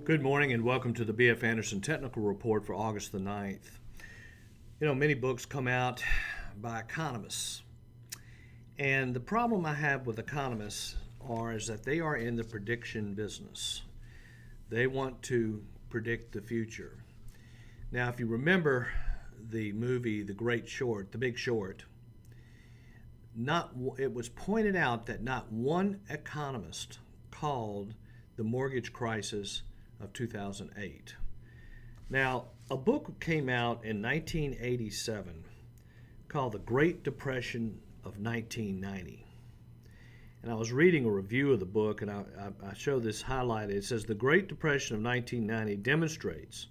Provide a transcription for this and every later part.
Good morning and welcome to the B.F. Anderson Technical Report for August the 9th. Many books come out by economists. And the problem I have with economists is that they are in the prediction business. They want to predict the future. Now, if you remember the movie The Big Short, it was pointed out that not one economist called the mortgage crisis of 2008. Now, a book came out in 1987 called The Great Depression of 1990. And I was reading a review of the book, and I show this highlighted. It says, the Great Depression of 1990 demonstrates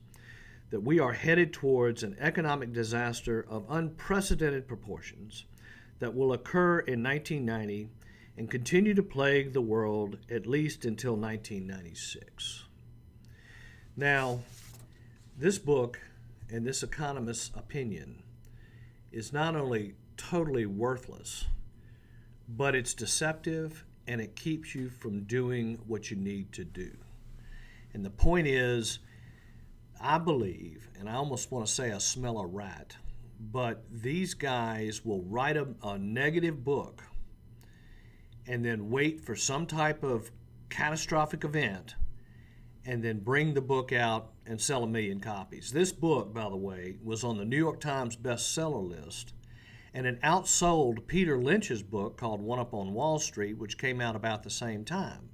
that we are headed towards an economic disaster of unprecedented proportions that will occur in 1990 and continue to plague the world at least until 1996. Now, this book and this economist's opinion is not only totally worthless, but it's deceptive and it keeps you from doing what you need to do. And the point is, I believe, and I almost want to say I smell a rat, but these guys will write a negative book and then wait for some type of catastrophic event and then bring the book out and sell 1 million copies. This book, by the way, was on the New York Times bestseller list, and it outsold Peter Lynch's book called One Up on Wall Street, which came out about the same time.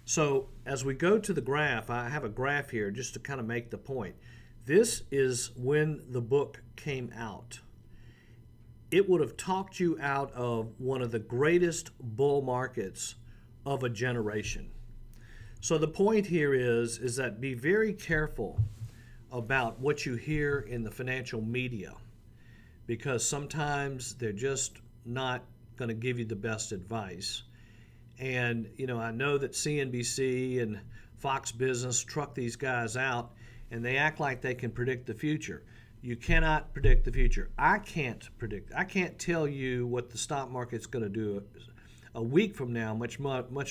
So as we go to the graph, I have a graph here just to kind of make the point. This is when the book came out. It would have talked you out of one of the greatest bull markets of a generation. So the point here is that be very careful about what you hear in the financial media, because sometimes they're just not going to give you the best advice. And, I know that CNBC and Fox Business truck these guys out, and they act like they can predict the future. You cannot predict the future. I can't tell you what the stock market's going to do a week from now, much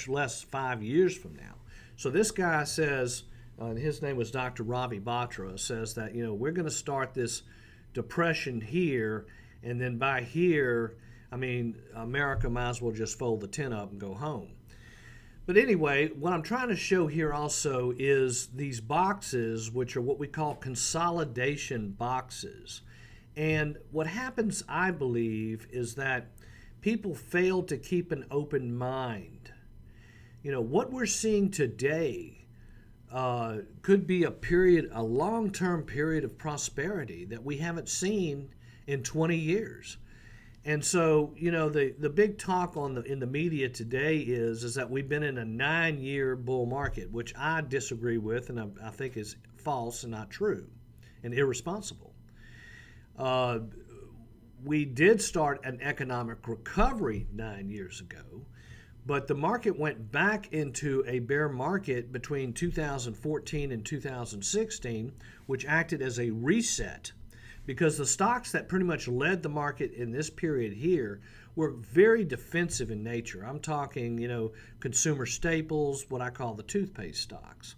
less 5 years from now. So this guy says, his name was Dr. Ravi Batra, says that, we're going to start this depression here, and then by here, America might as well just fold the tent up and go home. But anyway, what I'm trying to show here also is these boxes, which are what we call consolidation boxes. And what happens, I believe, is that people fail to keep an open mind. What we're seeing today could be a long-term period of prosperity that we haven't seen in 20 years. And so, the big talk in the media today is that we've been in a 9-year bull market, which I disagree with and I think is false and not true and irresponsible. We did start an economic recovery 9 years ago, but the market went back into a bear market between 2014 and 2016, which acted as a reset, because the stocks that pretty much led the market in this period here were very defensive in nature. I'm talking, consumer staples, what I call the toothpaste stocks.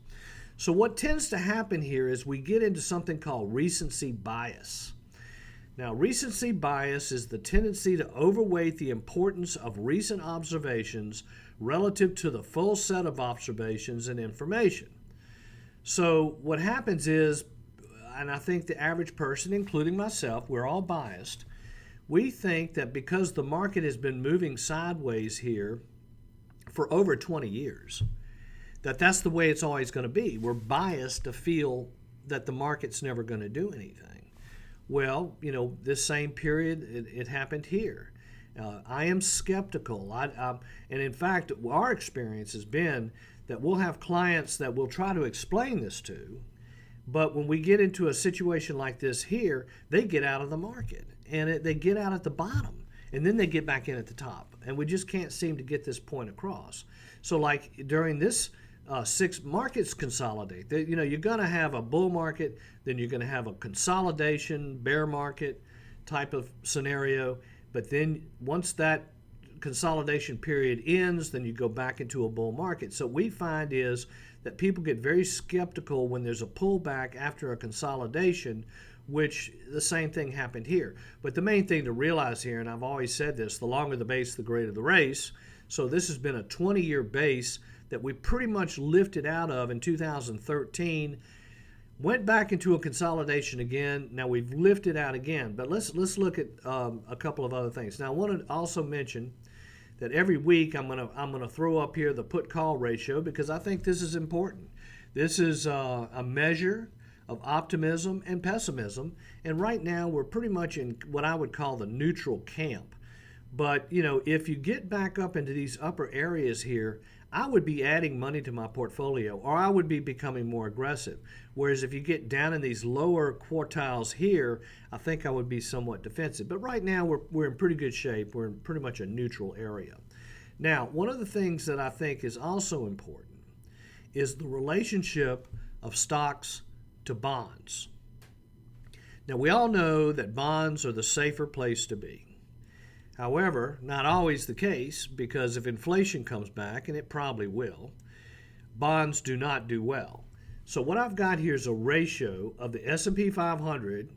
So what tends to happen here is we get into something called recency bias. Now, recency bias is the tendency to overweight the importance of recent observations relative to the full set of observations and information. So what happens is, and I think the average person, including myself, we're all biased, we think that because the market has been moving sideways here for over 20 years, that's the way it's always going to be. We're biased to feel that the market's never going to do anything. Well, this same period, it happened here. I am skeptical. And in fact, our experience has been that we'll have clients that we'll try to explain this to, but when we get into a situation like this here, they get out of the market, and they get out at the bottom, and then they get back in at the top. And we just can't seem to get this point across. So like during this 6 markets consolidate. You're going to have a bull market, then you're going to have a consolidation, bear market type of scenario. But then once that consolidation period ends, then you go back into a bull market. So what we find is that people get very skeptical when there's a pullback after a consolidation, which the same thing happened here. But the main thing to realize here, and I've always said this, the longer the base, the greater the race. So this has been a 20-year base that we pretty much lifted out of in 2013, went back into a consolidation again. Now we've lifted out again, but let's look at a couple of other things. Now I want to also mention that every week I'm gonna throw up here the put-call ratio, because I think this is important. This is a measure of optimism and pessimism, and right now we're pretty much in what I would call the neutral camp. But if you get back up into these upper areas here, I would be adding money to my portfolio, or I would be becoming more aggressive. Whereas if you get down in these lower quartiles here, I think I would be somewhat defensive. But right now we're in pretty good shape. We're in pretty much a neutral area. Now, one of the things that I think is also important is the relationship of stocks to bonds. Now, we all know that bonds are the safer place to be. However, not always the case, because if inflation comes back, and it probably will, bonds do not do well. So what I've got here is a ratio of the S&P 500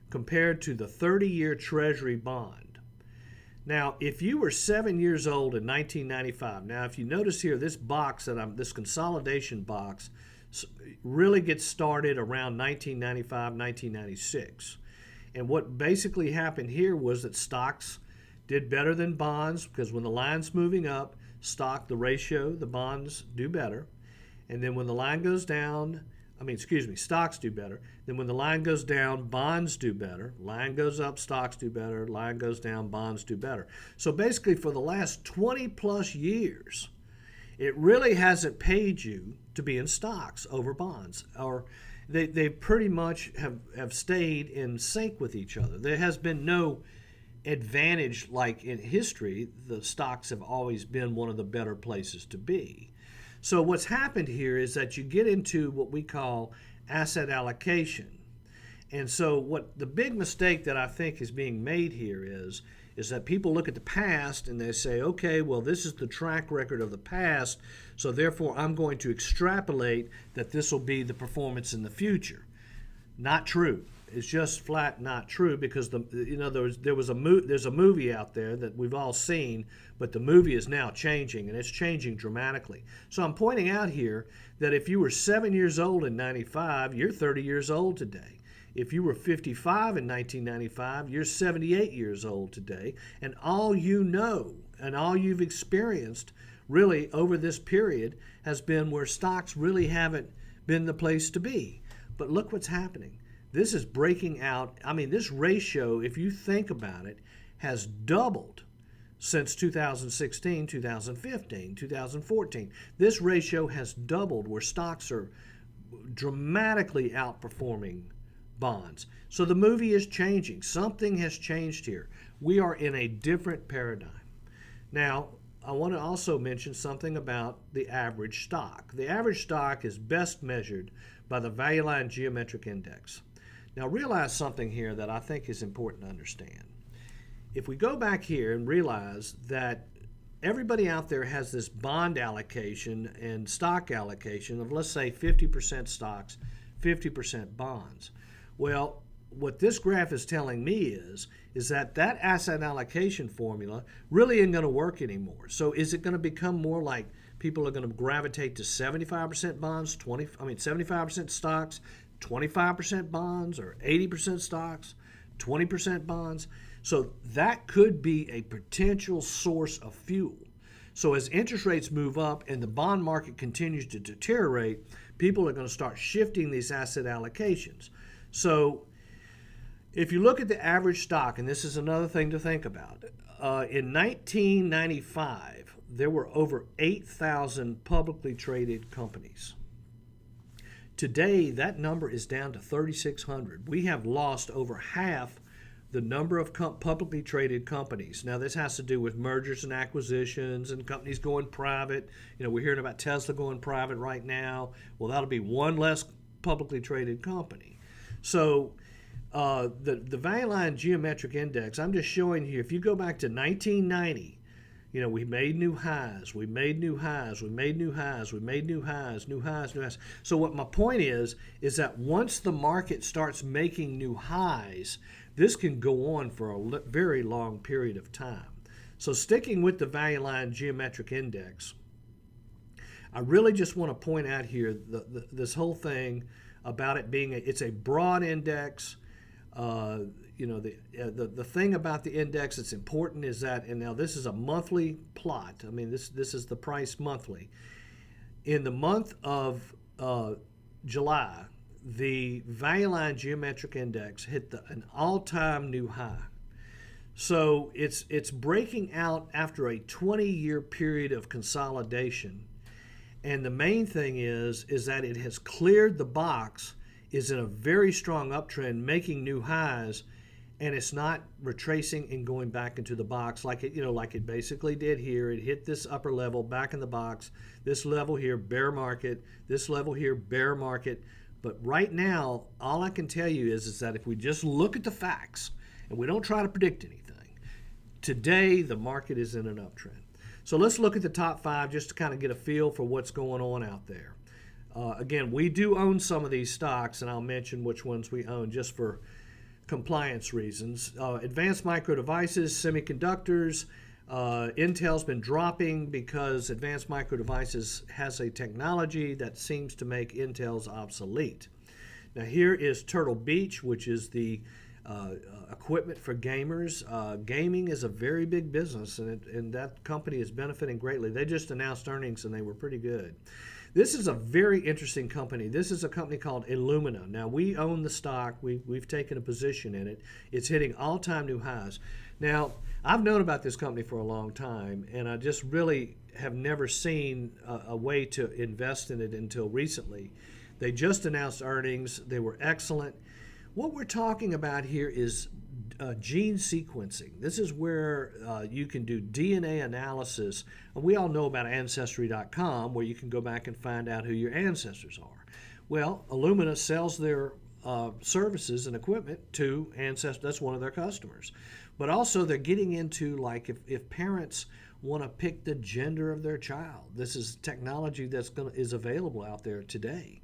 compared to the 30-year Treasury bond. Now, if you were 7 years old in 1995, now if you notice here, this box this consolidation box really gets started around 1995, 1996. And what basically happened here was that stocks did better than bonds, because when the line's moving up, the ratio, the bonds do better. And then when the line goes down, stocks do better. Then when the line goes down, bonds do better. Line goes up, stocks do better. Line goes down, bonds do better. So basically for the last 20 plus years, it really hasn't paid you to be in stocks over bonds, or they pretty much have stayed in sync with each other. There has been no advantage like in history. The stocks have always been one of the better places to be. So what's happened here is that you get into what we call asset allocation. And so what the big mistake that I think is being made here is that people look at the past and they say, okay, well, this is the track record of the past, so therefore I'm going to extrapolate that this will be the performance in the future. Not true. It's just flat not true, because there's a movie out there that we've all seen, but the movie is now changing, and it's changing dramatically. So I'm pointing out here that if you were 7 years old in 95, you're 30 years old today. If you were 55 in 1995, you're 78 years old today. And all you know and all you've experienced really over this period has been where stocks really haven't been the place to be. But look what's happening. This is breaking out. This ratio, if you think about it, has doubled since 2016, 2015, 2014. This ratio has doubled, where stocks are dramatically outperforming bonds. So the movie is changing. Something has changed here. We are in a different paradigm. Now, I want to also mention something about the average stock. The average stock is best measured by the Value Line Geometric Index. Now realize something here that I think is important to understand. If we go back here and realize that everybody out there has this bond allocation and stock allocation of, let's say, 50% stocks, 50% bonds. Well, what this graph is telling me is that asset allocation formula really isn't going to work anymore. So is it going to become more like people are going to gravitate to 75% bonds, 75% stocks, 25% bonds, or 80% stocks, 20% bonds? So that could be a potential source of fuel. So as interest rates move up and the bond market continues to deteriorate, people are going to start shifting these asset allocations. So if you look at the average stock, and this is another thing to think about, in 1995, there were over 8,000 publicly traded companies. Today, that number is down to 3,600. We have lost over half the number of publicly traded companies. Now, this has to do with mergers and acquisitions and companies going private. We're hearing about Tesla going private right now. Well, that'll be one less publicly traded company. So the Value Line Geometric Index, I'm just showing you, if you go back to 1990, You know, we made new highs, we made new highs, we made new highs, we made new highs, new highs, new highs. So what my point is that once the market starts making new highs, this can go on for a very long period of time. So sticking with the Value Line Geometric Index, I really just want to point out here this whole thing about it being it's a broad index. You know, the thing about the index that's important is that, and now this is a monthly plot. I mean, this is the price monthly. In the month of July, the Value Line Geometric Index hit an all-time new high. So it's breaking out after a 20-year period of consolidation. And the main thing is that it has cleared the box, is in a very strong uptrend, making new highs, and it's not retracing and going back into the box like it basically did here. It hit this upper level, back in the box. This level here, bear market. This level here, bear market. But right now, all I can tell you is that if we just look at the facts and we don't try to predict anything, today the market is in an uptrend. So let's look at the top 5 just to kind of get a feel for what's going on out there. Again, we do own some of these stocks, and I'll mention which ones we own just for compliance reasons. Advanced Micro Devices, semiconductors. Intel's been dropping because Advanced Micro Devices has a technology that seems to make Intel's obsolete. Now here is Turtle Beach, which is the equipment for gamers. Gaming is a very big business, and that company is benefiting greatly. They just announced earnings, and they were pretty good. This is a very interesting company. This is a company called Illumina. Now, we own the stock. We've taken a position in it. It's hitting all-time new highs. Now, I've known about this company for a long time, and I just really have never seen a way to invest in it until recently. They just announced earnings. They were excellent. What we're talking about here is gene sequencing. This is where you can do DNA analysis. We all know about Ancestry.com, where you can go back and find out who your ancestors are. Well, Illumina sells their services and equipment to Ancestry. That's one of their customers. But also they're getting into, like, if parents want to pick the gender of their child, this is technology is available out there today.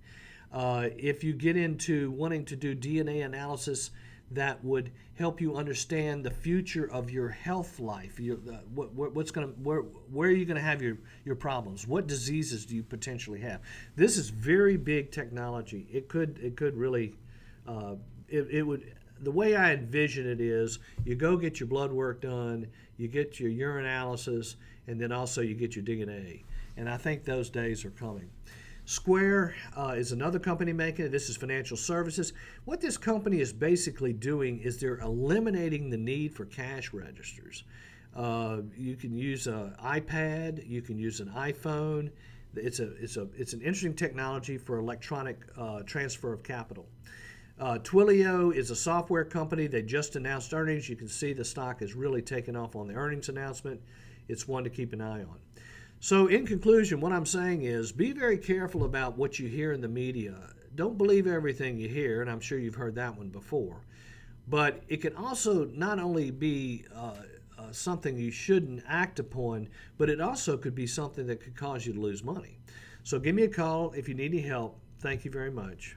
If you get into wanting to do DNA analysis that would help you understand the future of your health life, where are you going to have your problems? What diseases do you potentially have? This is very big technology. It could really, it would. The way I envision it is you go get your blood work done, you get your urinalysis, and then also you get your DNA. And I think those days are coming. Square is another company making it. This is financial services. What this company is basically doing is they're eliminating the need for cash registers. You can use an iPad. You can use an iPhone. It's an interesting technology for electronic transfer of capital. Twilio is a software company. They just announced earnings. You can see the stock has really taken off on the earnings announcement. It's one to keep an eye on. So in conclusion, what I'm saying is be very careful about what you hear in the media. Don't believe everything you hear, and I'm sure you've heard that one before. But it can also not only be something you shouldn't act upon, but it also could be something that could cause you to lose money. So give me a call if you need any help. Thank you very much.